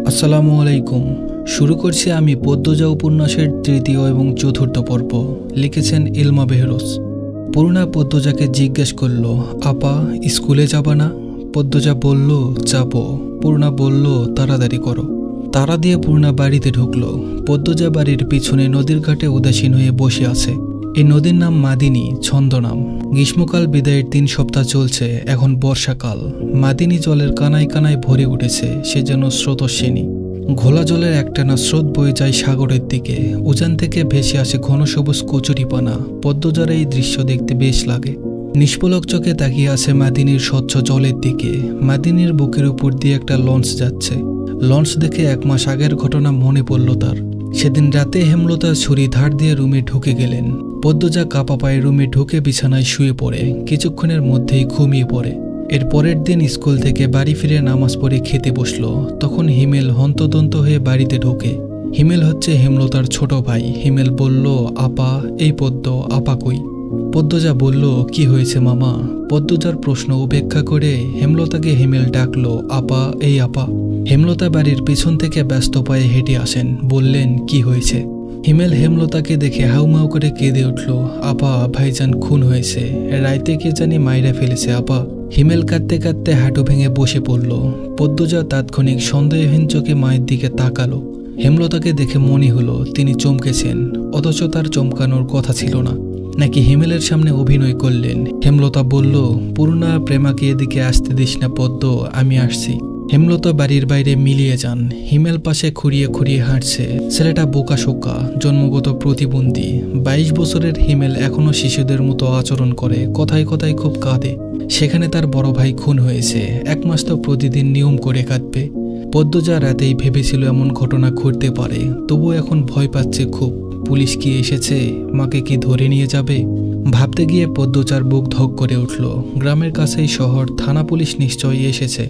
আসসালামু আলাইকুম। শুরু করছি আমি পদ্মজা উপন্যাসের তৃতীয় এবং চতুর্থ পর্ব। লিখেছেন ইলমা বেহরোজ। পূর্ণা পদ্মজাকে জিজ্ঞেস করল, আপা স্কুলে যাবা না? পদ্মজা বলল, যাবো। পূর্ণা বলল, তাড়াতাড়ি করো। তাড়া দিয়ে পূর্ণা বাড়িতে ঢুকলো। পদ্মজা বাড়ির পিছনে নদীর ঘাটে উদাসীন হয়ে বসে আছে। এই নদীর নাম মাদিনী, ছন্দনাম। গ্রীষ্মকাল বিদায়ের 3 সপ্তাহ চলছে, এখন বর্ষাকাল। মাদিনী জলের কানায় কানায় ভরে উঠেছে, সে যেন স্রোতস্বিনী। ঘোলা জলের একটানা স্রোত বয়ে যায় সাগরের দিকে। উজান থেকে ভেসে আসে ঘন সবুজ কচুরিপানা। পদ্মজার এই দৃশ্য দেখতে বেশ লাগে। নিষ্পলক চোখে তাকিয়ে আছে মাদিনীর স্বচ্ছ জলের দিকে। মাদিনীর বুকের উপর দিয়ে একটা লঞ্চ যাচ্ছে। লঞ্চ দেখে 1 মাস আগের ঘটনা মনে পড়ল তার। সেদিন রাতে হেমলতা ছুরি ধার দিয়ে রুমে ঢুকে গেলেন। পদ্মজা কাপা পায়ে রুমে ঢুকে বিছানায় শুয়ে পড়ে কিছুক্ষণের মধ্যেই ঘুমিয়ে পড়ে। এর পরের দিন স্কুল থেকে বাড়ি ফিরে নামাজ পড়ে খেতে বসলো। তখন হিমেল হন্তদন্ত হয়ে বাড়িতে ঢোকে। হিমেল হচ্ছে হেমলতার ছোট ভাই। হিমেল বলল, আপা, এই পদ্ম, আপা কই? পদ্মজা বলল, কি হয়েছে মামা? পদ্মজার প্রশ্ন উপেক্ষা করে হেমলতাকে হিমেল ডাকলো, আপা, এই আপা। হেমলতা বাড়ির পিছন থেকে ব্যস্ত পায়ে হেঁটে আসেন। বললেন, কি হয়েছে? হিমেল হেমলতাকে দেখে হাউমাউ করে কেঁদে উঠল, আপা, ভাইজান খুন হয়েছে। রাইতে কে জানি মাইরা ফেলেছে আপা। হিমেল কাঁদতে কাঁদতে হাঁটু ভেঙে বসে পড়ল। পদ্মজা তাৎক্ষণিক সন্দেহহীন চোখে মায়ের দিকে তাকালো। হেমলতাকে দেখে মনে হলো তিনি চমকেছেন, অথচ তার চমকানোর কথা ছিল না। নাকি হিমেলের সামনে অভিনয় করলেন? হেমলতা বলল, পূর্ণা, প্রেমাকে এদিকে আসতে দিস না পদ্ম, আমি আসছি। হেমলতা বাড়ির বাইরে মিলিয়ে যান। হিমেল পাশে খুঁড়িয়ে খুঁড়িয়ে হাঁটছে। ছেলেটা বোকাশোকা, জন্মগত প্রতিবন্ধী। 22 বছরের হিমেল এখনো শিশুদের মতো আচরণ করে, কথায় কথায় খুব কাঁদে। সেখানে তার বড় ভাই খুন হয়েছে। 1 মাস তো প্রতিদিন নিয়ম করে কাঁদবে। পদ্মজা রাতেই ভেবেছিল এমন ঘটনা ঘটতে পারে, তবু এখন ভয় পাচ্ছে খুব। পুলিশ কি এসেছে? মাকে কি ধরে নিয়ে যাবে? ভাবতে গিয়ে পদ্মজার বুক ধক করে উঠল। গ্রামের কাছেই শহর, থানা পুলিশ নিশ্চয়ই এসেছে।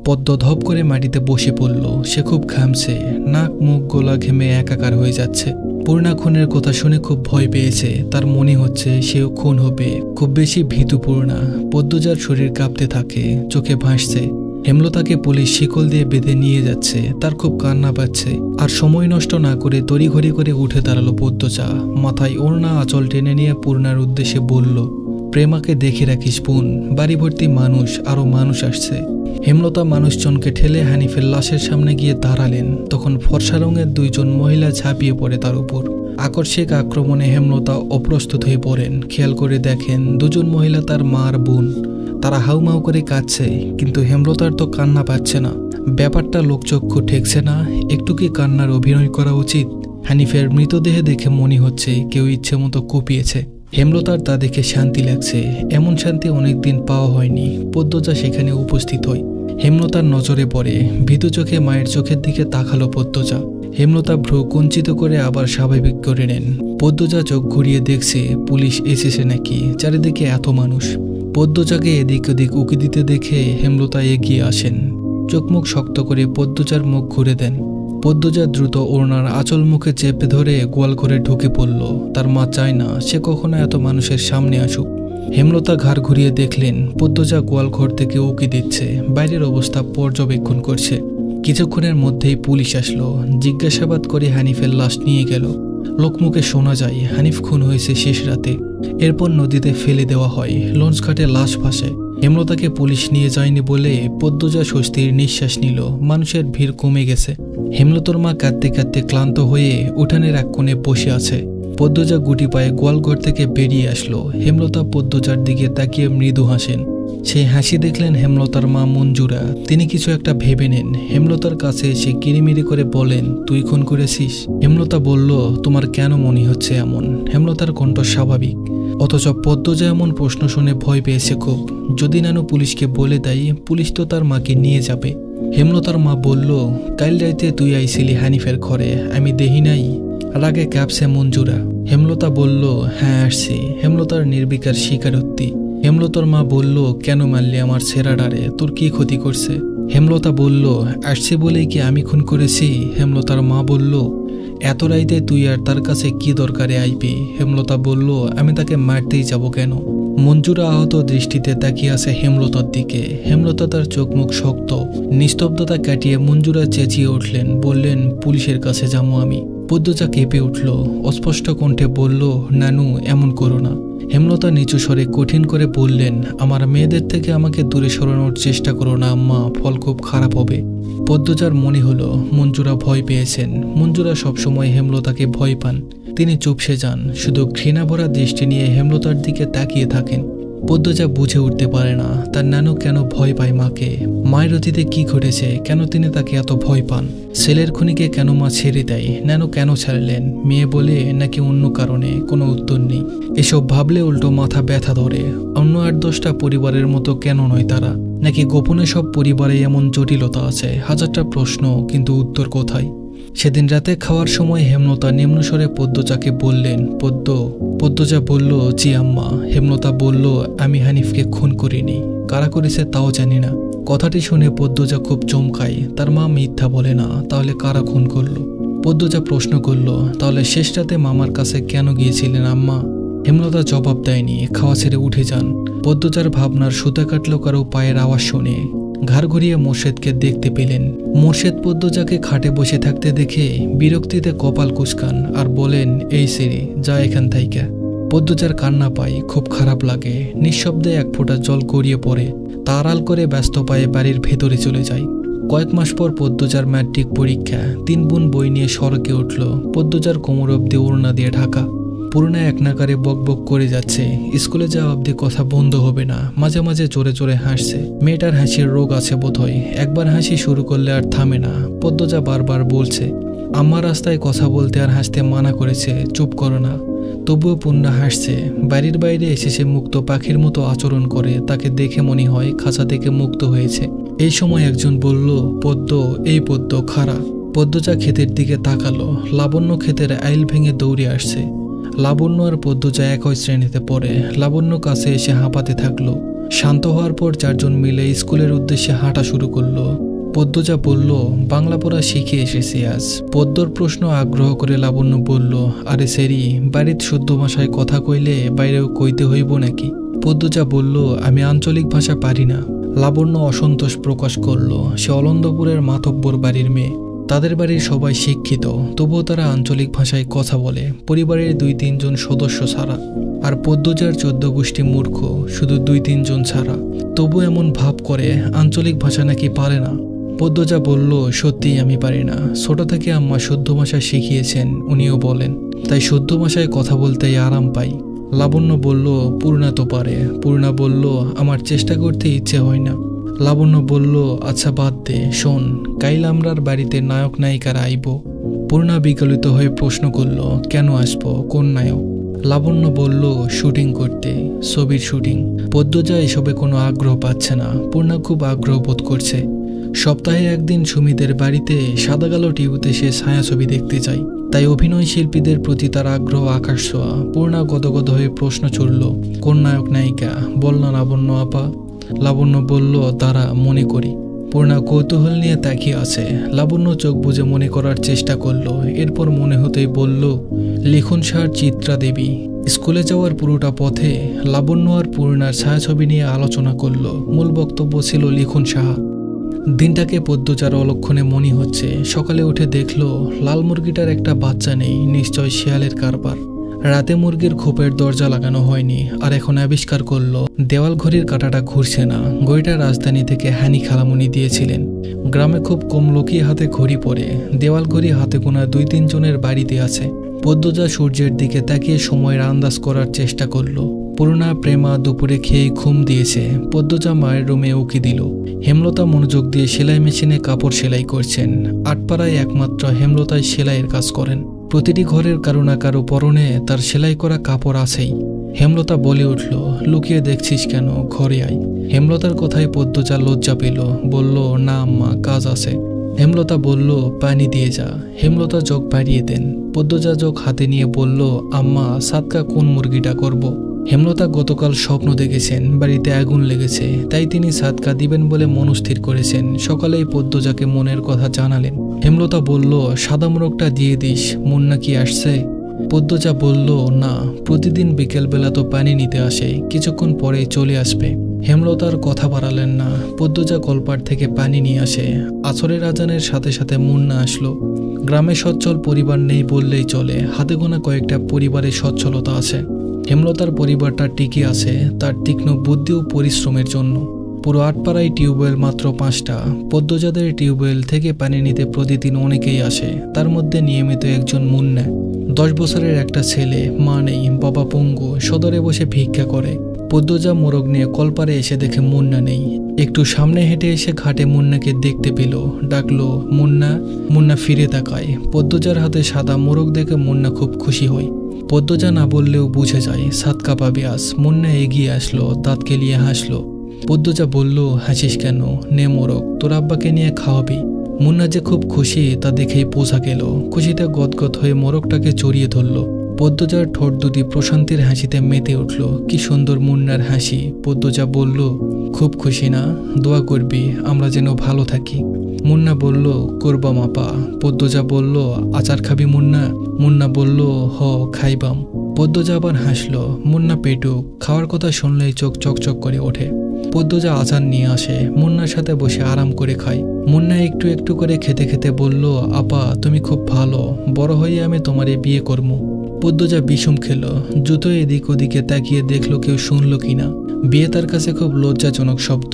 পদ্ম ধপ করে মাটিতে বসে পড়ল। সে খুব ঘামছে, নাক মুখ গলা ঘেমে একাকার হয়ে যাচ্ছে। পূর্ণা খুনের কথা শুনে খুব ভয় পেয়েছে। তার মনে হচ্ছে সেও খুন হবে। খুব বেশি ভীতু পূর্ণা। পদ্মজার শরীর কাঁপতে থাকে, চোখে ভাসছে। হেমলতাকে পুলিশ শিকল দিয়ে বেঁধে নিয়ে যাচ্ছে। তার খুব কান্না পাচ্ছে। আর সময় নষ্ট না করে তড়িঘড়ি করে উঠে দাঁড়ালো পদ্মজা। মাথায় ওড়না আঁচল টেনে নিয়ে পূর্ণার উদ্দেশ্যে বলল, প্রেমাকে দেখে রাখিস বোন, বাড়ি ভর্তি মানুষ, আরো মানুষ আসছে। হেমলতা মানুষজনকে ঠেলে হানিফের লাশের সামনে গিয়ে দাঁড়ালেন। তখন ফর্সা রঙের 2 জন মহিলা ঝাঁপিয়ে পড়ে তার উপর। আকস্মিক আক্রমণে হেমলতা অপ্রস্তুত হয়ে পড়েন। খেয়াল করে দেখেন 2 জন মহিলা তার মা আর বোন। তারা হাউমাউ করে কাঁদছে, কিন্তু হেমলতার তো কান্না পাচ্ছে না। ব্যাপারটা লোকচক্ষু ঠেকছে না। একটু কি কান্নার অভিনয় করা উচিত? হানিফের মৃতদেহ দেখে মনে হচ্ছে কেউ ইচ্ছে মতো কুপিয়েছে। হেমলতার তা দেখে শান্তি লাগছে। এমন শান্তি অনেকদিন পাওয়া হয়নি। পদ্মজা সেখানে উপস্থিত হয়। হেমলতার নজরে পড়ে। ভীতু চোখে মায়ের চোখের দিকে তাকালো পদ্মজা। হেমলতা ভ্রু কুঞ্চিত করে আবার স্বাভাবিক করে নেন। পদ্মজা চোখ ঘুরিয়ে দেখছে পুলিশ এসেছে নাকি। চারিদিকে এত মানুষ। পদ্মজাকে এদিক ওদিক উকি দিতে দেখে হেমলতা এগিয়ে আসেন। চোখ মুখ শক্ত করে পদ্মজার মুখ ঘুরে দেন। পদ্মজা দ্রুত ওড়নার আঁচল মুখে চেপে ধরে গোয়ালঘরে ঢুকে পড়ল। তার মা চায় না সে কখনো এত মানুষের সামনে আসুক। হেমলতা ঘাড় ঘুরিয়ে দেখলেন পদ্মজা গোয়ালঘর থেকে উকি দিচ্ছে, বাইরের অবস্থা পর্যবেক্ষণ করছে। কিছুক্ষণের মধ্যেই পুলিশ আসলো। জিজ্ঞাসাবাদ করে হানিফের লাশ নিয়ে গেল। লোকমুখে শোনা যায় হানিফ খুন হয়েছে শেষ রাতে। এরপর নদীতে ফেলে দেওয়া হয়। লঞ্চ ঘাটে লাশ ভাসে। হেমলতাকে পুলিশ নিয়ে যায়নি বলে পদ্মজা স্বস্তির নিঃশ্বাস নিল। মানুষের ভিড় কমে গেছে। হেমলতার মা কাঁদতে কাঁদতে ক্লান্ত হয়ে উঠানের এক কোণে বসে আছে। পদ্মজা গুটি পায়ে গোয়ালঘর থেকে বেরিয়ে আসলো। হেমলতা পদ্মজার দিকে তাকিয়ে মৃদু হাসেন। সেই হাসি দেখলেন হেমলতার মা মঞ্জুরা। তিনি কিছু একটা ভেবে নেন। হেমলতার কাছে এসে কিরিমিরি করে বলেন, তুই খুন করেছিস? হেমলতা বলল, তোমার কেন মনে হচ্ছে এমন? হেমলতার কণ্ঠ স্বাভাবিক, অথচ পদ্মজা এমন প্রশ্ন শুনে ভয় পেয়েছে খুব। যদি নানু পুলিশকে বলে দেয়, পুলিশ তো তার মাকে নিয়ে যাবে। হেমলতার মা বলল, কাল রাইতে তুই আইছিলি হানিফের ঘরে, আমি দেহি নাই? রাগে কাঁপছে মঞ্জুরা। হেমলতা বলল, হ্যাঁ আসছি। হেমলতার নির্বিকার স্বীকারোক্তি। হেমলতার মা বলল, কেন মারলি আমার ছেঁড়াডারে? তোর কি ক্ষতি করছে? হেমলতা বলল, আসছে বলেই কি আমি খুন করেছি? হেমলতার মা বলল, এত রাইতে তুই আর তার কাছে কি দরকারে আইবি? হেমলতা বলল, আমি তাকে মারতেই যাব কেন? মঞ্জুরা আহত দৃষ্টিতে তাকিয়ে আছে হেমলতার দিকে। হেমলতা তার চোখ মুখ শক্ত। নিস্তব্ধতা কাটিয়ে মঞ্জুরা চেঁচিয়ে উঠলেন, বললেন, পুলিশের কাছে যাবো আমি। পদ্মজা কেঁপে উঠল, অস্পষ্ট কণ্ঠে বলল, নানু এমন করো না। হেমলতা নিচু স্বরে কঠিন করে বললেন, আমার মেয়েদের থেকে আমাকে দূরে সরানোর চেষ্টা করো না আম্মা, ফল খুব খারাপ হবে। পদ্মজার মনে হলো মঞ্জুরা ভয় পেয়েছেন। মঞ্জুরা সবসময় হেমলতাকে ভয় পান। তিনি চুপসে যান, শুধু ঘৃণা ভরা দৃষ্টি নিয়ে হেমলতার দিকে তাকিয়ে থাকেন। পদ্মজা বুঝে উঠতে পারে না তার নানু কেন ভয় পায় মাকে। মায়ের অতীতে কি ঘটেছে, কেন তিনি তাকে এত ভয় পান? ছেলের খুনিকে কেন মা ছেড়ে দেয়? নানু কেন ছাড়লেন? মেয়ে বলে নাকি অন্য কারণে? কোনো উত্তর নেই। এসব ভাবলে উল্টো মাথা ব্যথা ধরে। অন্য 8-10টা পরিবারের মতো কেন নয় তারা? নাকি গোপনে সব পরিবারে এমন জটিলতা আছে? হাজারটা প্রশ্ন, কিন্তু উত্তর কোথায়? সেদিন রাতে খাওয়ার সময় হেমলতা নিম্নস্বরে পদ্মজাকে বললেন, পদ্মজা বলল, জি আম্মা। হেমলতা বলল, আমি হানিফকে খুন করিনি। কারা করেছে তাও জানি না। কথাটি শুনে পদ্মজা খুব চমকায়। তার মা মিথ্যা বলে না, তাহলে কারা খুন করলো? পদ্মজা প্রশ্ন করল, তাহলে শেষ রাতে মামার কাছে কেন গিয়েছিলেন আম্মা? হেমলতা জবাব দেয়নি, খাওয়া ছেড়ে উঠে যান। পদ্মজার ভাবনার সুতা কাটল কারো পায়ের আওয়াজ শুনে। ঘাড় ঘুরিয়ে মোর্শেদকে দেখতে পেলেন। মোর্শেদ পদ্মজাকে খাটে বসে থাকতে দেখে বিরক্তিতে কপাল কুঁচকান আর বলেন, এই সিরি, যা এখান থাইকা। পদ্মজার কান্না পায়, খুব খারাপ লাগে। নিঃশব্দে এক ফোঁটা জল গড়িয়ে পড়ে। তা আড়াল করে ব্যস্ত পায়ে বাড়ির ভেতরে চলে যায়। কয়েক মাস পর পদ্মজার ম্যাট্রিক পরীক্ষা। 3 বোন বই নিয়ে সড়কে উঠল। পদ্মজার কোমর অব্দি ওড়না দিয়ে ঢাকা। পূর্ণা এক নাকারে বকবক করে যাচ্ছে। স্কুলে যাওয়া অব্দি কথা বন্ধ হবে না। মাঝে মাঝে জোরে জোরে হাসছে। মেয়েটার হাসির রোগ আছে বোধহয়। একবার হাসি শুরু করলে আর থামে না। পদ্মজা বারবার বলছে, আম্মা রাস্তায় কথা বলতে আর হাসতে মানা করেছে, চুপ করো না। তবুও পূর্ণা হাসছে। বাড়ির বাইরে এসে সে মুক্ত পাখির মতো আচরণ করে। তাকে দেখে মনে হয় খাঁচা থেকে মুক্ত হয়েছে। এই সময় একজন বলল, এই পদ্ম খাড়া। পদ্মজা ক্ষেতের দিকে তাকালো। লাবণ্য ক্ষেতের আইল ভেঙে দৌড়ে আসছে। লাবণ্য আর পদ্মজা একই শ্রেণীতে পড়ে। লাবণ্য কাছে এসে হাঁপাতে থাকলো। শান্ত হওয়ার পর 4 জন মিলে স্কুলের উদ্দেশ্যে হাঁটা শুরু করলো। পদ্মজা বলল, বাংলা পড়া শিখে এসেছি আজ। পদ্মর প্রশ্ন আগ্রহ করে লাবণ্য বলল, আরে সেরি, বাড়ির শুদ্ধ ভাষায় কথা কইলে বাইরেও কইতে হইব নাকি? পদ্মজা বলল, আমি আঞ্চলিক ভাষা পারি না। লাবণ্য অসন্তোষ প্রকাশ করল। সে অলন্দপুরের মাতব্বর বাড়ির মেয়ে। তাদের বাড়ির সবাই শিক্ষিত, তবুও তারা আঞ্চলিক ভাষায় কথা বলে, পরিবারের 2-3 জন সদস্য ছাড়া। আর পদ্মজার 14 গোষ্ঠী মূর্খ, শুধু 2-3 জন ছাড়া। তবু এমন ভাব করে আঞ্চলিক ভাষা নাকি পারে না। পদ্মজা বলল, সত্যিই আমি পারি না। ছোট থেকে আম্মা শুদ্ধ ভাষা শিখিয়েছেন, উনিও বলেন, তাই শুদ্ধ ভাষায় কথা বলতেই আরাম পাই। লাবণ্য বলল, পূর্ণা তো পারে। পূর্ণা বলল, আমার চেষ্টা করতে ইচ্ছে হয় না। লাবণ্য বলল, আচ্ছা বাদ দে, শোন, কাইল আমরার বাড়িতে নায়ক নায়িকারা আইব। পূর্ণা বিকলিত হয়ে প্রশ্ন করল, কেন আসবো, কোন নায়ক? লাবণ্য বলল, শুটিং করতে, ছবির শুটিং। পদ্মজা এসবে কোনো আগ্রহ পাচ্ছে না। পূর্ণা খুব আগ্রহ বোধ করছে। সপ্তাহে একদিন সুমিদের বাড়িতে সাদা কালো টিভিতে সে ছায়াছবি দেখতে চায়। তাই অভিনয় শিল্পীদের প্রতি তার আগ্রহ আকাশ ছোঁয়া। পূর্ণা গদগদ হয়ে প্রশ্ন ছুড়ল, কোন নায়ক নায়িকা, বল না লাবণ্য আপা। লাবণ্য বলল, তারা মনে করি। পূর্ণা কৌতূহল নিয়ে তাকিয়ে আছে। লাবণ্য চোখ বুজে মনে করার চেষ্টা করলো। এরপর মনে হতেই বলল, লিখন সার, চিত্রা দেবী। স্কুলে যাওয়ার পুরোটা পথে লাবণ্য আর পূর্ণার ছায়াছবি নিয়ে আলোচনা করলো। মূল বক্তব্য ছিল লিখন সাহা। দিনটাকে পদ্মজার অলক্ষণে মনে হচ্ছে। সকালে উঠে দেখলো লাল মুরগিটার একটা বাচ্চা নেই, নিশ্চয় শেয়ালের কারবার। রাতে মুরগির খোপের দরজা লাগানো হয়নি। আর এখন আবিষ্কার করলো দেওয়াল ঘড়ির কাঁটাটা ঘুরছে না। ঘড়িটা রাজধানী থেকে হানি খালামুনি দিয়েছিলেন। গ্রামে খুব কম লোকই হাতে ঘড়ি পরে। দেওয়াল ঘড়ি হাতে গোনা 2-3 জনের বাড়িতে আছে। পদ্মজা সূর্যের দিকে তাকিয়ে সময়ের আন্দাজ করার চেষ্টা করলো। পূর্ণা, প্রেমা দুপুরে খেয়ে ঘুম দিয়েছে। পদ্মজা মায়ের রুমে উকি দিল। হেমলতা মনোযোগ দিয়ে সেলাই মেশিনে কাপড় সেলাই করছেন। আটপাড়ায় একমাত্র হেমলতাই সেলাইয়ের কাজ করেন। প্রতিটি ঘরের কারো না কারো পরনে তার সেলাই করা কাপড় আছেই। হেমলতা বলে উঠল, লুকিয়ে দেখছিস কেন, ঘরে আয়। হেমলতার কথায় পদ্মজা লজ্জা পেল। বলল, না আম্মা, কাজ আছে। হেমলতা বলল, পানি দিয়ে যা। হেমলতা জগ বাড়িয়ে দেন। পদ্মজা জগ হাতে নিয়ে বলল, আম্মা, সাতকা কোন মুরগিটা করব? হেমলতা গতকাল স্বপ্ন দেখেছেন বাড়িতে আগুন লেগেছে, তাই তিনি সাদকা দিবেন বলে মনস্থির করেছেন। সকালেই পদ্মজাকে মনের কথা জানালেন। হেমলতা বলল, সাদা মোরগটা দিয়ে দিস, মুন্না কি আসছে? পদ্মজা বলল, না, প্রতিদিন বিকেলবেলা তো পানি নিতে আসে, কিছুক্ষণ পরেই চলে আসবে। হেমলতার কথা বাড়ালেন না। পদ্মজা কলপাড় থেকে পানি নিয়ে আসে। আসরের আজানের সাথে সাথে মুন্না আসলো। গ্রামে সচ্ছল পরিবার নেই বললেই চলে, হাতে গোনা কয়েকটা পরিবারের সচ্ছলতা আছে। হেমলতার পরিবারটা টিকে আছে তার তীক্ষ্ণ বুদ্ধি ও পরিশ্রমের জন্য। পুরো আটপাড়ায় টিউবওয়েল মাত্র 5টা। পদ্মজাদের টিউবওয়েল থেকে পানি নিতে প্রতিদিন অনেকেই আসে, তার মধ্যে নিয়মিত একজন মুন্না। 10 বছরের একটা ছেলে, মা নেই, বাবা পঙ্গু, সদরে বসে ভিক্ষা করে। পদ্মজা মোরগ নিয়ে কলপারে এসে দেখে মুন্না নেই। একটু সামনে হেঁটে এসে ঘাটে মুন্নাকে দেখতে পেল, ডাকলো, মুন্না। মুন্না ফিরে তাকায়। পদ্মজার হাতে সাদা মোরগ দেখে মুন্না খুব খুশি হয়। পদ্মজা না বললেও বুঝে যায় সাদকা পাবে আজ। মুন্না এগিয়ে আসলো, দাঁত কেলিয়ে হাসলো। পদ্মজা বলল, হাসিস কেন? নে মোরগ, তোর আব্বাকে নিয়ে খাওয়াবি। মুন্না যে খুব খুশি তা দেখেই বোঝা গেল। খুশিতে গদগদ হয়ে মোরগটাকে জড়িয়ে ধরল। পদ্মজার ঠোঁট দুটি প্রশান্তির হাসিতে মেতে উঠল। কি সুন্দর মুন্নার হাসি। পদ্মজা বলল, খুব খুশি না? দোয়া করবি আমরা যেন ভালো থাকি। মুন্না বলল, করবাম আপা। পদ্মজা বলল, আচার খাবি মুন্না? মুন্না বলল, হ, খাইবাম। পদ্মজা আবার হাসলো। মুন্না পেটুক, খাওয়ার কথা শুনলেই চোখ চকচক করে ওঠে। পদ্মজা আচার নিয়ে আসে, মুন্নার সাথে বসে আরাম করে খায়। মুন্না একটু একটু করে খেতে খেতে বলল, আপা তুমি খুব ভালো, বড় হয়ে আমি তোমারে বিয়ে করবো। পদ্মজা বিষম খেল। জুতো এদিক ওদিকে তাকিয়ে দেখলো কেউ শুনলো কিনা। বিয়ে তার কাছে খুব লজ্জাজনক শব্দ।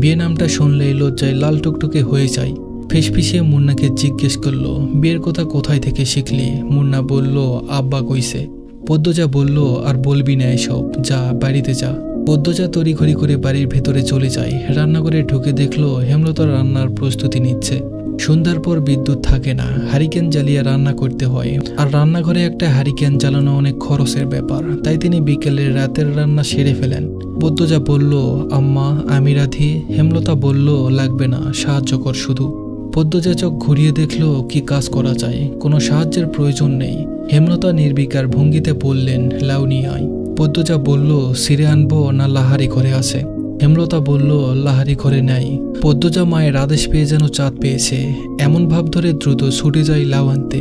বিয়ে নামটা শুনলেই লজ্জায় লাল টুকটুকে হয়ে যায়। ফিসফিসিয়ে মুন্নাকে জিজ্ঞেস করলো, বিয়ের কথা কোথায় থেকে শিখলি? মুন্না বলল, আব্বা কইছে। পদ্মজা বলল, আর বলবি না এসব, যা বাড়িতে যা। পদ্মজা তড়িঘড়ি করে বাড়ির ভেতরে চলে যায়। রান্নাঘরে ঢুকে দেখলো হেমলতা রান্নার প্রস্তুতি নিচ্ছে। সন্ধ্যার পর বিদ্যুৎ থাকে না, হারিকেন জ্বালিয়ে রান্না করতে হয়। আর রান্নাঘরে একটা হারিকেন জ্বালানো অনেক খরচের ব্যাপার, তাই তিনি বিকেলে রাতের রান্না সেরে ফেলেন। পদ্মজা বলল, আম্মা আমি রাঁধি। হেমলতা বলল, লাগবে না, সাহায্য কর শুধু। পদ্মজা চোখ ঘুরিয়ে দেখলো কি কাজ করা যায়, কোনো সাহায্যের প্রয়োজন নেই। হেমলতা নির্বিকার ভঙ্গিতে বললেন, লাউ নিয়ে আয়। পদ্মজা বলল, সিরে আনবো না লাহারি ঘরে আছে? হেমলতা বলল, লাহারি ঘরে নাই। পদ্মজা মায়ের আদেশ পেয়ে যেন চাঁদ পেয়েছে, এমন ভাব ধরে দ্রুত ছুটে যায় লাউ আনতে।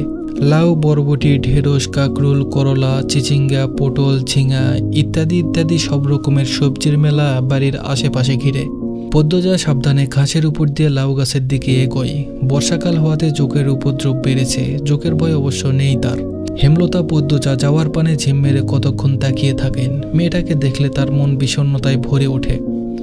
লাউ, বরবটি, ঢেঁড়স, কাকরুল, করলা, চিচিঙ্গা, পটল, ঝিঙা ইত্যাদি ইত্যাদি সব রকমের সবজির মেলা বাড়ির আশেপাশে ঘিরে। পদ্মজা সাবধানে ঘাসের উপর দিয়ে লাউ গাছের দিকে এগোয়। বর্ষাকাল হওয়াতে জোকের উপদ্রব বেড়েছে, জোকের ভয় অবশ্য নেই তার। হেমলতা পদ্মজা যাওয়ার পানে ঝিম মেরে কতক্ষণ তাকিয়ে থাকেন। মেয়েটাকে দেখলে তার মন বিষণ্ণতায় ভরে ওঠে।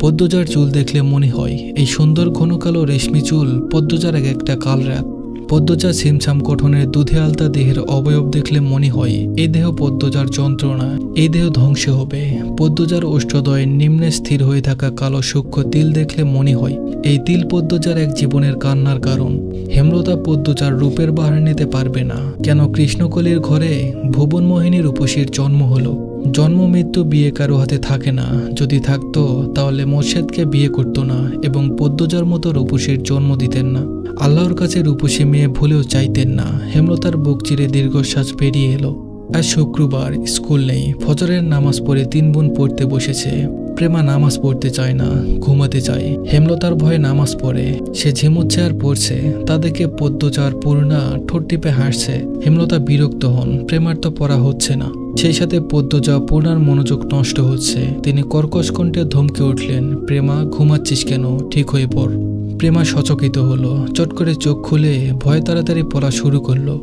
পদ্মজার চুল দেখলে মনে হয় এই সুন্দর ঘন কালো রেশমি চুল পদ্মজার এক একটা কাল রাত। পদ্মজা ছিমছাম গঠনের দুধে আলতা দেহের অবয়ব দেখলে মনে হয় এই দেহ পদ্মজার যন্ত্রণা, এই দেহ ধ্বংস হবে। পদ্মজার ওষ্ঠদয়ের নিম্নে স্থির হয়ে থাকা কালো সূক্ষ্ম তিল দেখলে মনে হয় এই তিল পদ্মজার এক জীবনের কান্নার কারণ। হেমলতা পদ্মজার রূপের বাহার নিতে পারবে না। কেন কৃষ্ণকলির ঘরে ভুবন মোহিনী রূপসীর জন্ম হলো? জন্ম মৃত্যু বিয়ে কারো হাতে থাকে না, যদি থাকতো তাহলে মোর্শেদকে বিয়ে করতো না এবং পদ্মজার মতো রূপসীর জন্ম দিতেন না। আল্লাহর কাছে রূপসী মেয়ে ভুলেও চাইতেন না। হেমলতার বুক চিরে দীর্ঘশ্বাস বেরিয়ে এলো। আজ শুক্রবার, স্কুল নেই। ফজরের নামাজ পড়ে 3 বোন পড়তে বসেছে। প্রেমা নামাজ পড়তে চায় না, ঘুমাতে চায়। হেমলতার ভয়ে নামাজ পড়ে, সে ঝিমুচ্ছে আর পড়ছে। তা দেখে পদ্মজার পূর্ণা ঠোঁট টিপে হাসছে। হেমলতা বিরক্ত হন, প্রেমার তো পড়া হচ্ছে না। সেই সাথে পদ্মজা পূর্ণার মনোযোগ নষ্ট হচ্ছে। তিনি কর্কশ কণ্ঠে ধমকে উঠলেন, প্রেমা ঘুমাচ্ছিস কেন? ঠিক হয়ে পড়। প্রেমা সচকিত হলো, চট করে চোখ খুলে ভয়ে তাড়াতাড়ি পড়া শুরু করলো।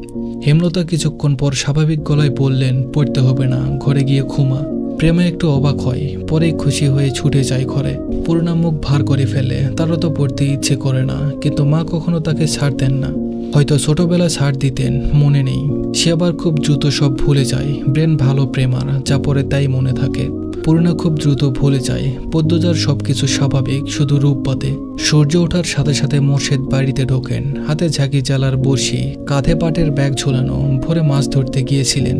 হেমলতা কিছুক্ষণ পর স্বাভাবিক গলায় বললেন, পড়তে হবে না, ঘরে গিয়ে ঘুমা। প্রেমা একটু অবাক হয়, পরেই খুশি হয়ে ছুটে যায় ঘরে। পূর্ণা মুখ ভার করে ফেলে, তারও তো পড়তে ইচ্ছে করে না, কিন্তু মা কখনো তাকে ছাড় দেন না। হয়তো ছোটবেলা ছাড় দিতেন, মনে নেই। সে আবার খুব দ্রুত সব ভুলে যায়। ব্রেন ভালো প্রেমার, যা পড়ে তাই মনে থাকে। পূর্ণা খুব দ্রুত ভুলে যায়। পদ্মজার সবকিছু স্বাভাবিক, শুধু রূপ বাদে। সূর্য ওঠার সাথে সাথে মোর্শেদ বাড়িতে ঢোকেন। হাতে ঝাঁকি জ্বালার বড়শি, কাঁধে পাটের ব্যাগ ঝোলানো। ভোরে মাছ ধরতে গিয়েছিলেন।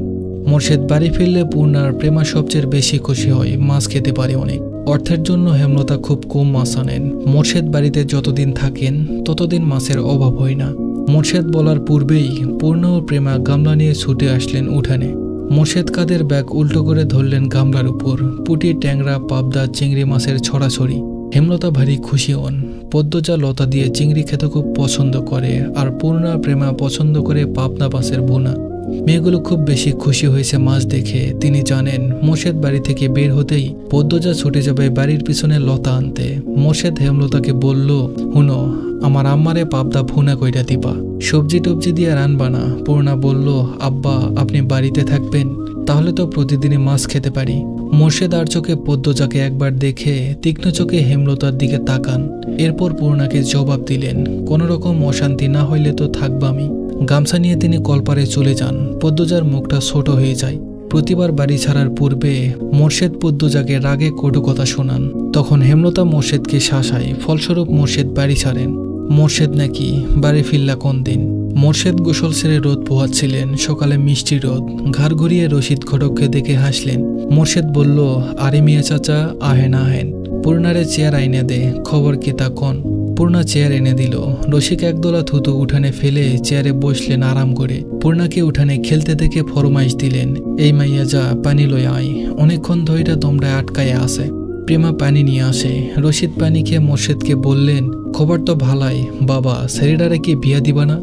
মোর্শেদ বাড়ি ফিরলে পূর্ণার প্রেমা সবচেয়ে বেশি খুশি হয়, মাছ খেতে পারে অনেক। অর্থের জন্য হেমলতা খুব কম মাছ আনেন। মোর্শেদ বাড়িতে যতদিন থাকেন ততদিন মাছের অভাব হয় না। মোর্শেদ বলার পূর্বেই পূর্ণা ও প্রেমা গামলা নিয়ে ছুটে আসলেন উঠানে। মোর্শেদ কাদের ব্যাগ উল্টো করে ধরলেন গামলার উপর। পুঁটি, ট্যাংরা, পাবদা, চিংড়ি মাছের ছড়াছড়ি। হেমলতা ভারী খুশি হন। পদ্মজা লতা দিয়ে চিংড়ি খেতে খুব পছন্দ করে, আর পূর্ণা প্রেমা পছন্দ করে পাবদা মাছের ভুনা। মেয়েগুলো খুব বেশি খুশি হয়েছে মাছ দেখে। তিনি জানেন মোর্শেদ বাড়ি থেকে বের হতেই পদ্মজা ছুটে যাবে বাড়ির পিছনে লতা আনতে। মোর্শেদ হেমলতাকে বলল, হুনো, আমার আম্মারে পাবদা ভুনা কইরা দিবা, সবজি টবজি দিয়ে রানবা না। পূর্ণা বলল, আব্বা আপনি বাড়িতে থাকবেন, তাহলে তো প্রতিদিনই মাছ খেতে পারি। মোর্শেদ আর চোখে পদ্মজাকে একবার দেখে তীক্ষ্ণ চোখে হেমলতার দিকে তাকান। এরপর পূর্ণাকে জবাব দিলেন, কোনো রকম অশান্তি না হইলে তো থাকবা আমি। গামছা নিয়ে তিনি কলপারে চলে যান। পদ্মজার মুখটা ছোট হয়ে যায়। প্রতিবার বাড়ি ছাড়ার পূর্বে মোর্শেদ পদ্মজাকে রাগে কটু কথা শোনান। তখন হেমলতা মোর্শেদকে শাসায়, ফলস্বরূপ মোর্শেদ বাড়ি ছাড়েন। মোর্শেদ নাকি বাড়ি ফিরলা কোন দিন। মোর্শেদ গোসল সেরে রোদ পোহাচ্ছিলেন। সকালে মিষ্টি রোদ। ঘাড় ঘুরিয়ে রশিদ ঘটককে দেখে হাসলেন। মোর্শেদ বলল, আরে মিয়া চাচা, আহেন আহেন, পূর্ণারে চেয়ার আইনে দে, খবর কি তা কন। পূর্ণা চেয়ার এনে দিল। রসিক একদলা থুতু উঠানে ফেলে চেয়ারে বসলেন আরাম করে। পূর্ণাকে উঠানে খেলতে দেখে ফরমাইশ দিলেন, এই মাইয়া যা পানি লই আয়, অনেকক্ষণ ধইরা তোমরা আটকায় আছে। প্রেমা পানি নিয়ে আসে। রশিদ পানি খেয়ে মোর্শেদকে বললেন, খবর তো ভালাই বাবা, সেরিডারে কি বিয়া দিবা না?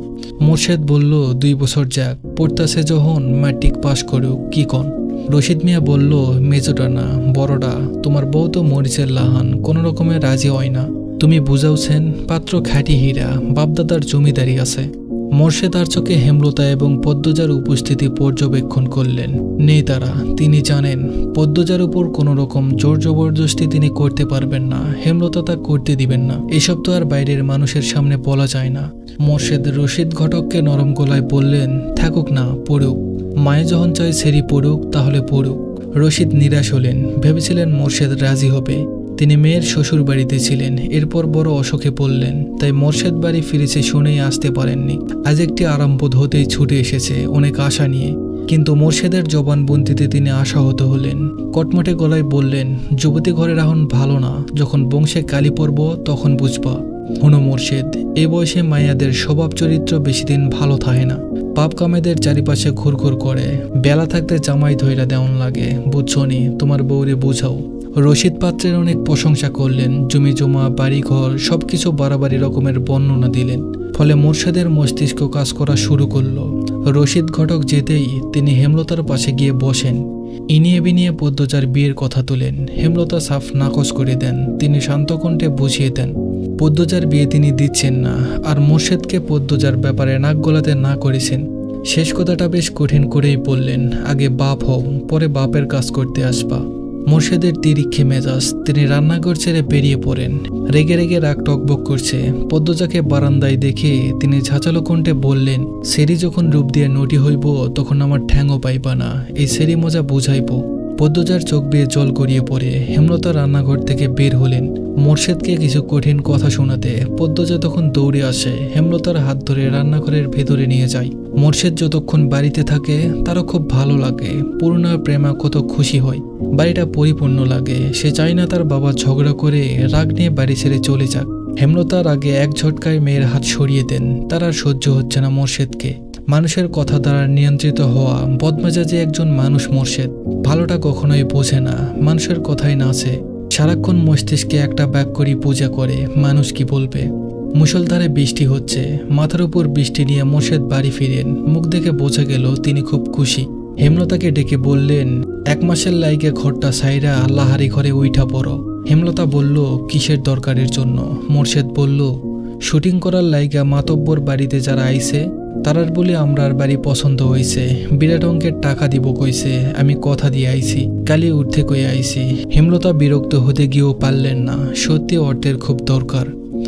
মোর্শেদ বলল, 2 বছর যাক, পড়তাছে যখন ম্যাট্রিক পাশ করুক, কি কন? রশিদ মিয়া বলল, মেজোটা না বড়টা, তোমার বউ তো মরিচের লাহান, কোনো রকমে রাজি হয় না। তুমি বুঝাওছেন, পাত্র খাঁটি হীরা, বাপদাদার জমিদারি আছে। মোর্শেদ আর চোখে হেমলতা এবং পদ্মজার উপস্থিতি পর্যবেক্ষণ করলেন। নেই তারা। তিনি জানেন পদ্মজার উপর কোনো রকম জোর জবরদস্তি তিনি করতে পারবেন না। হেমলতা তা করতে দিবেন না। এসব তো আর বাইরের মানুষের সামনে বলা যায় না। মোর্শেদ রশিদ ঘটককে নরম গলায় বললেন, থাকুক না, পড়ুক। মায়ে যখন চায় সেরি পড়ুক, তাহলে পড়ুক। রশিদ নিরাশ হলেন। ভেবেছিলেন মোর্শেদ রাজি হবে। তিনি মেয়ের শ্বশুর বাড়িতে ছিলেন। এরপর বড় অসুখে পড়লেন, তাই মোর্শেদ বাড়ি ফিরেছে শুনেই আসতে পারেননি। আজ একটি আরামবোধ হতেই ছুটে এসেছে অনেক আশা নিয়ে। কিন্তু মোর্শেদের জবানবন্দিতে তিনি আশাহত হলেন। কটমটে গলায় বললেন, যুবতী ঘরের এখন ভালো না, যখন বংশে কালি পড়ব তখন বুঝবা। হুনো মোর্শেদ, এ বয়সে মাইয়াদের স্বভাব চরিত্র বেশি দিন ভালো থাকে না। পাপ কামেদের চারিপাশে ঘুরঘুর করে। বেলা থাকতে জামাই ধইরা দেওয়ান লাগে, বুঝছনি, তোমার বউরে বুঝাও। রশিদ পাত্রের অনেক প্রশংসা করলেন। জমি জমা, বাড়িঘর সবকিছু বাড়াবাড়ি রকমের বর্ণনা দিলেন। ফলে মোর্শেদের মস্তিষ্ক কাজ করা শুরু করলো। রশিদ ঘটক যেতেই তিনি হেমলতার পাশে গিয়ে বসেন। ইনিয়ে বিনিয়ে পদ্মজার বিয়ের কথা তোলেন। হেমলতা সাফ নাকচ করে দেন। তিনি শান্ত কণ্ঠে বুঝিয়ে দেন পদ্মজার বিয়ে তিনি দিচ্ছেন না, আর মোর্শেদকে পদ্মজার ব্যাপারে নাক গলাতে না করেছেন। শেষ কথাটা বেশ কঠিন করেই বললেন, আগে বাপ হও, পরে বাপের কাজ করতে আসবা। মোর্শেদের তিরিক্ষে মেজাজ। তিনি রান্নাঘর ছেড়ে বেরিয়ে পড়েন। রেগে রেগে রাগ টকবক করছে। পদ্মজাকে বারান্দায় দেখে তিনি ঝাঁচালো কণ্ঠে বললেন, সেরি যখন রূপ দিয়ে নটি হইব, তখন আমার ঠ্যাংও পাইবা না, এই সেরি মজা বুঝাইব। পদ্মজার চোখ বেয়ে জল গড়িয়ে পড়ে। হেমলতা রান্নাঘর থেকে বের হলেন মোর্শেদকে কিছু কঠিন কথা শোনাতে। পদ্মজা তখন দৌড়ে আসে, হেমলতার হাত ধরে রান্নাঘরের ভেতরে নিয়ে যায়। মোর্শেদ যতক্ষণ বাড়িতে থাকে তারও খুব ভালো লাগে। পূর্ণা প্রেমা কত খুশি হয়। বাড়িটা পরিপূর্ণ লাগে। সে চায় না তার বাবা ঝগড়া করে রাগ নিয়ে বাড়ি ছেড়ে চলে যাক। হেমলতার আগে এক ঝটকায় মেয়ের হাত সরিয়ে দেন। তার আর সহ্য হচ্ছে না মোর্শেদকে। মানুষের কথা দ্বারা নিয়ন্ত্রিত হওয়া বদমেজাজে একজন মানুষ মোর্শেদ। ভালোটা কখনোই বোঝে না, মানুষের কথাই নাচে। সারাক্ষণ মস্তিষ্কে একটা বাক্যরই পূজা করে, মানুষ কি বলবে। মুষলধারে বৃষ্টি হচ্ছে। মাথার উপর বৃষ্টি নিয়ে মোর্শেদ বাড়ি ফিরেন। মুখ দেখে বোঝা গেল তিনি খুব খুশি। হেমলতাকে ডেকে বললেন, 1 মাসের লাইগে ঘরটা সাইরা লাহারি ঘরে উইঠা পড়ো। হেমলতা বলল, কিসের দরকারের জন্য? মোর্শেদ বলল, শুটিং করার লাইগা মাতব্বর বাড়িতে যারা আইছে তারার বলে আমরার বাড়ি পছন্দ হয়েছে। বিরাট অঙ্কের টাকা দিব কইছে। আমি কথা দিয়ে আইছি, কালি উঠতে কয়ে আইছি। হেমলতা বিরক্ত হতে গিয়েও পারলেন না। সত্যি অর্থের খুব দরকার।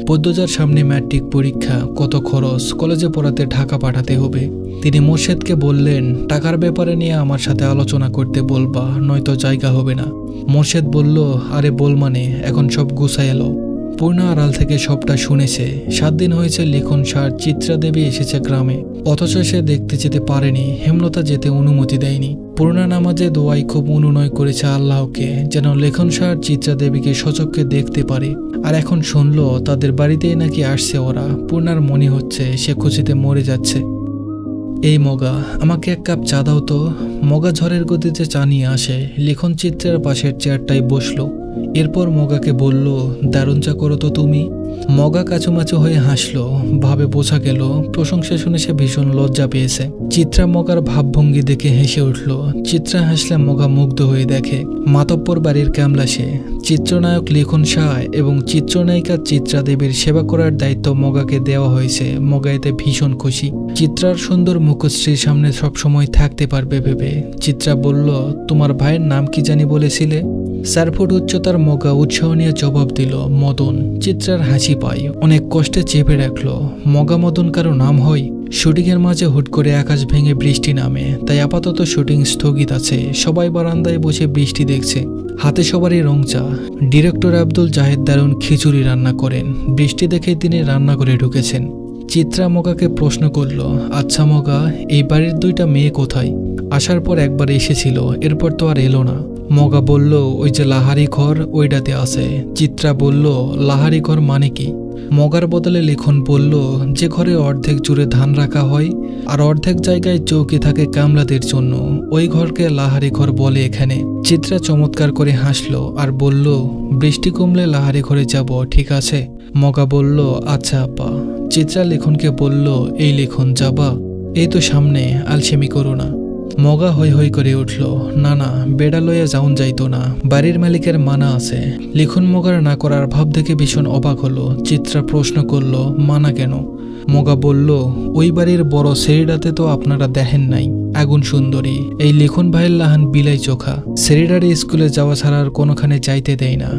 পদ্মজার সামনে ম্যাট্রিক পরীক্ষা, কত খরচ, কলেজে পড়াতে ঢাকা পাঠাতে হবে। তিনি মোর্শেদকে বললেন, টাকার ব্যাপারে নিয়ে আমার সাথে আলোচনা করতে বলবা, নয়তো জায়গা হবে না। মোর্শেদ বলল, আরে বল মানে, এখন সব গুছাই এলো। পূর্ণা আড়াল থেকে সবটা শুনেছে। 7 দিন হয়েছে লিখন সার চিত্রা দেবী এসেছে গ্রামে, অথচ সে দেখতে যেতে পারেনি। হেমলতা যেতে অনুমতি দেয়নি। পূর্ণা নামাজে দোয়াই খুব অনুনয় করেছে আল্লাহকে, যেন লেখন সার চিত্রা দেবীকে সচক্ষে দেখতে পারে। আর এখন শুনলো তাদের বাড়িতেই নাকি আসছে ওরা। পূর্ণার মনে হচ্ছে সে খুশিতে মরে যাচ্ছে। এই মগা, আমাকে এক কাপ চা দাও তো। মগা ঝড়ের গতিতে চা নিয়ে আসে। লিখন চিত্রের পাশের চেয়ারটায় বসলো। এরপর মগাকে বলল, দারুণ চা করো তো তুমি। মগা কাচুমাচু হয়ে হাসলো। ভাবে বোঝা গেল প্রশংসা শুনে সে ভীষণ লজ্জা পেয়েছে। চিত্রা মগার ভাবভঙ্গি দেখে হেসে উঠল। চিত্রা হাসলে মগা মুগ্ধ হয়ে দেখে মাতব্বর বাড়ির কামলা সে। চিত্রনায়ক লিখন শাহ এবং চিত্রনায়িকা চিত্রা দেবীর সেবা করার দায়িত্ব মগাকে দেওয়া হয়েছে। মগা এতে ভীষণ খুশি। চিত্রার সুন্দর মুখশ্রীর সামনে সবসময় থাকতে পারবে ভেবে চিত্রা বলল, তোমার ভাইয়ের নাম কি জানি বলেছিলে? 4 ফুট উচ্চতার মগা উৎসাহ নিয়ে জবাব দিল, মদন। চিত্রার হাসি পায়, অনেক কষ্টে চেপে রাখলো। মগা মদন কারো নাম হয়? শুটিংয়ের মাঝে হুট করে আকাশ ভেঙে বৃষ্টি নামে, তাই আপাতত শুটিং স্থগিত আছে। সবাই বারান্দায় বসে বৃষ্টি দেখছে। হাতে সবারই রং চা। ডিরেক্টর আব্দুল জাহেদ দারুণ খিচুড়ি রান্না করেন। বৃষ্টি দেখে তিনি রান্নাঘরে ঢুকেছেন। চিত্রা মগাকে প্রশ্ন করল, আচ্ছা মগা, এই বাড়ির 2টা মেয়ে কোথায়? আসার পর একবার এসেছিল, এরপর তো আর এলো না। মগা বলল, ওই যে লাহারি ঘর ওইটাতে আছে। চিত্রা বলল, লাহারি ঘর মানে কি? মগার বদলে লিখন বলল, যে ঘরে অর্ধেক জুড়ে ধান রাখা হয় আর অর্ধেক জায়গায় চৌকি থাকে কামলাদের জন্য, ওই ঘরকে লাহারি ঘর বলে এখানে। চিত্রা চমৎকার করে হাসলো আর বলল, বৃষ্টি কমলে লাহারি ঘরে যাব, ঠিক আছে? মগা বলল, আচ্ছা আপা। চিত্রা লিখনকে বলল, এই লিখন যাবা? এই তো সামনে, আলসেমি করো না। মগা হৈ হৈ করে উঠল, না না, বেড়া লইয়া যাউন যাইতো না, বাড়ির মালিকের মানা আছে। লিখন মগার না করার ভাব দেখে ভীষণ অবাক হলো। চিত্রা প্রশ্ন করল, মানা কেন? মগা বলল, ওই বাড়ির বড় সেরিডাতে তো আপনারা দেখেন নাই, আগুন সুন্দরী। এই লিখন ভাইয়ের লাহান বিলাই চোখা। সেরিডারে স্কুলে যাওয়া ছাড়া আর কোনোখানে যাইতে দেয় না।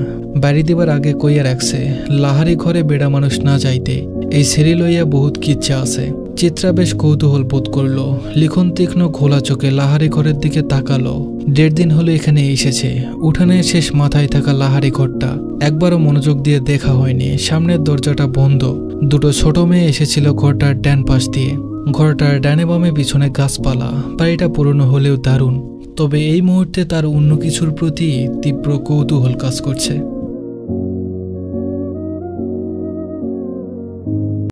বাড়ি দিবার আগে কইয়া রাখছে, লাহারি ঘরে বেড়া মানুষ না যাইতে। এই সেরি লইয়া বহুত কিচ্ছা আছে। চিত্রা বেশ কৌতূহল বোধ করল। লিখন তীক্ষ্ণ ঘোলা চোখে লাহারি ঘরের দিকে তাকালো। 1.5 দিন হলো এখানে এসেছে। উঠানের শেষ মাথায় থাকা লাহারি ঘরটা একবারও মনোযোগ দিয়ে দেখা হয়নি। সামনের দরজাটা বন্ধ। 2টো ছোট মেয়ে এসেছিল ঘরটার ডান পাশ দিয়ে। ঘরটার ডানে বামে পিছনে গাছপালা। বাড়িটা পুরনো হলেও দারুণ। তবে এই মুহূর্তে তার অন্য কিছুর প্রতি তীব্র কৌতূহল কাজ করছে।